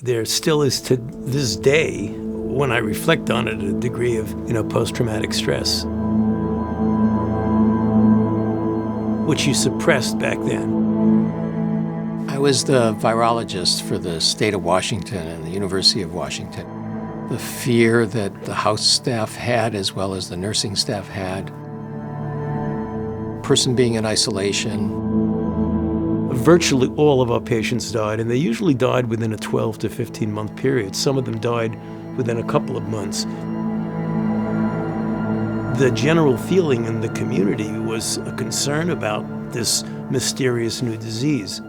There still is to this day, when I reflect on it, a degree of, post-traumatic stress, which you suppressed back then. I was the virologist for the state of Washington and the University of Washington. The fear that the house staff had, as well as the nursing staff had, person being in isolation. Virtually all of our patients died, and they usually died within a 12 to 15-month period. Some of them died within a couple of months. The general feeling in the community was a concern about this mysterious new disease.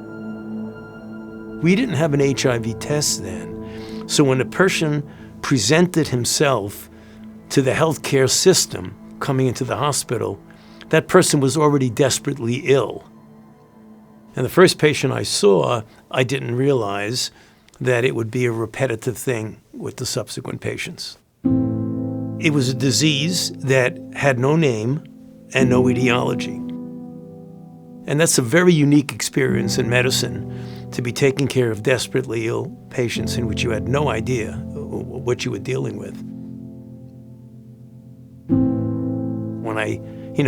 We didn't have an HIV test then, so when a person presented himself to the healthcare system coming into the hospital, that person was already desperately ill. And the first patient I saw, I didn't realize that it would be a repetitive thing with the subsequent patients. It was a disease that had no name and no etiology. And that's a very unique experience in medicine, to be taking care of desperately ill patients in which you had no idea what you were dealing with. When I,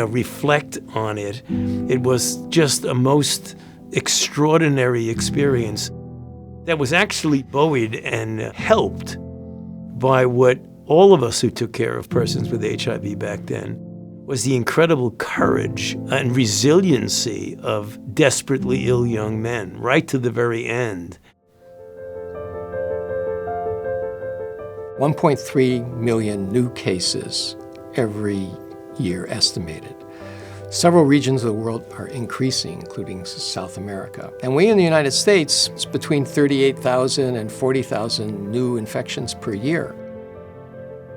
reflect on it, it was just a most extraordinary experience that was actually buoyed and helped by what all of us who took care of persons with HIV back then was the incredible courage and resiliency of desperately ill young men, right to the very end. 1.3 million new cases every year estimated. Several regions of the world are increasing, including South America. And we in the United States, it's between 38,000 and 40,000 new infections per year.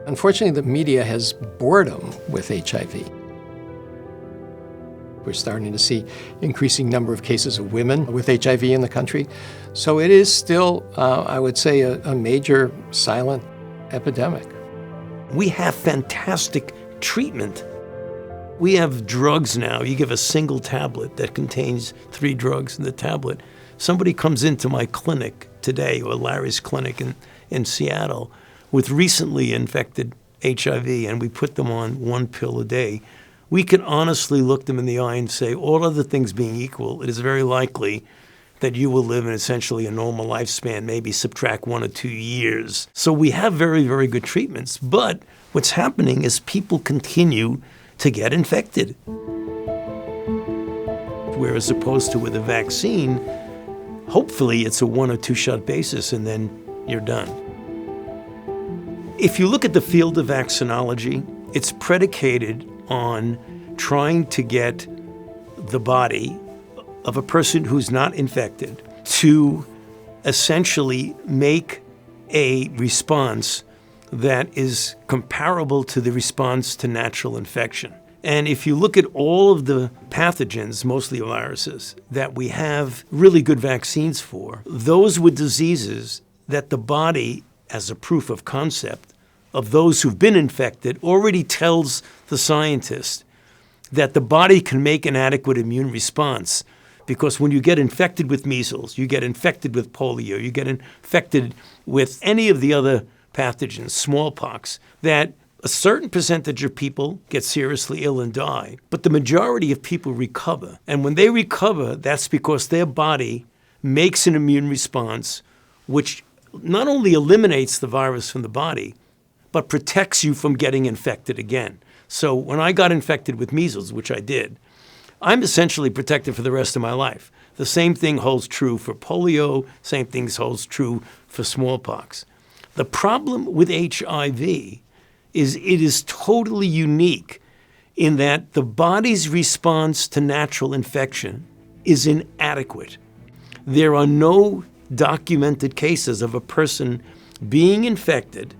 Unfortunately, the media has boredom with HIV. We're starting to see increasing number of cases of women with HIV in the country. So it is still, I would say, a major silent epidemic. We have fantastic treatment. We have drugs now. You give a single tablet that contains 3 drugs in the tablet. Somebody comes into my clinic today, or Larry's clinic in Seattle, with recently infected HIV, and we put them on 1 pill a day. We can honestly look them in the eye and say, all other things being equal, it is very likely that you will live in essentially a normal lifespan, maybe subtract 1 or 2 years. So we have very, very good treatments, but what's happening is people continue to get infected. Whereas opposed to with a vaccine, hopefully it's a 1 or 2 shot basis and then you're done. If you look at the field of vaccinology, it's predicated on trying to get the body of a person who's not infected to essentially make a response that is comparable to the response to natural infection. And if you look at all of the pathogens, mostly viruses, that we have really good vaccines for, those were diseases that the body, as a proof of concept of those who've been infected, already tells the scientist that the body can make an adequate immune response. Because when you get infected with measles, you get infected with polio, you get infected with any of the other pathogens, smallpox, that a certain percentage of people get seriously ill and die, but the majority of people recover. And when they recover, that's because their body makes an immune response which not only eliminates the virus from the body, but protects you from getting infected again. So when I got infected with measles, which I did, I'm essentially protected for the rest of my life. The same thing holds true for polio, same thing holds true for smallpox. The problem with HIV is it is totally unique in that the body's response to natural infection is inadequate. There are no documented cases of a person being infected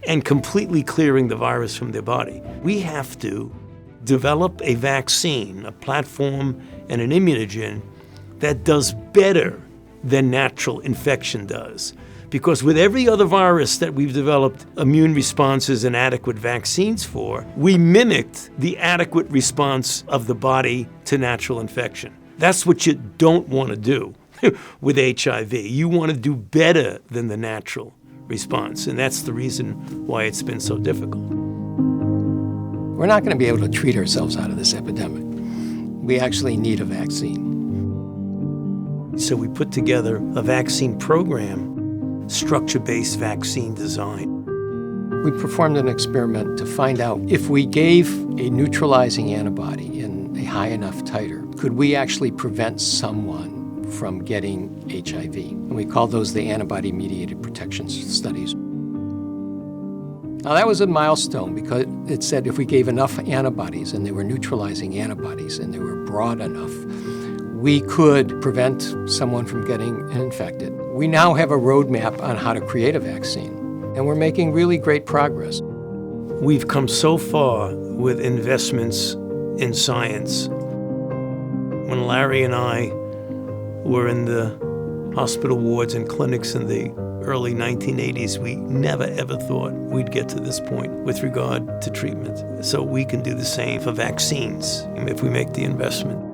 and completely clearing the virus from their body. We have to develop a vaccine, a platform, and an immunogen that does better than natural infection does. Because with every other virus that we've developed immune responses and adequate vaccines for, we mimicked the adequate response of the body to natural infection. That's what you don't want to do. with HIV. You want to do better than the natural response, and that's the reason why it's been so difficult. We're not going to be able to treat ourselves out of this epidemic. We actually need a vaccine. So we put together a vaccine program, structure-based vaccine design. We performed an experiment to find out if we gave a neutralizing antibody in a high enough titer, could we actually prevent someone from getting HIV? And we called those the antibody-mediated protection studies. Now that was a milestone because it said if we gave enough antibodies and they were neutralizing antibodies and they were broad enough, we could prevent someone from getting infected. We now have a roadmap on how to create a vaccine, and we're making really great progress. We've come so far with investments in science. When Larry and I were in the hospital wards and clinics in the early 1980s, we never ever thought we'd get to this point with regard to treatment. So we can do the same for vaccines if we make the investment.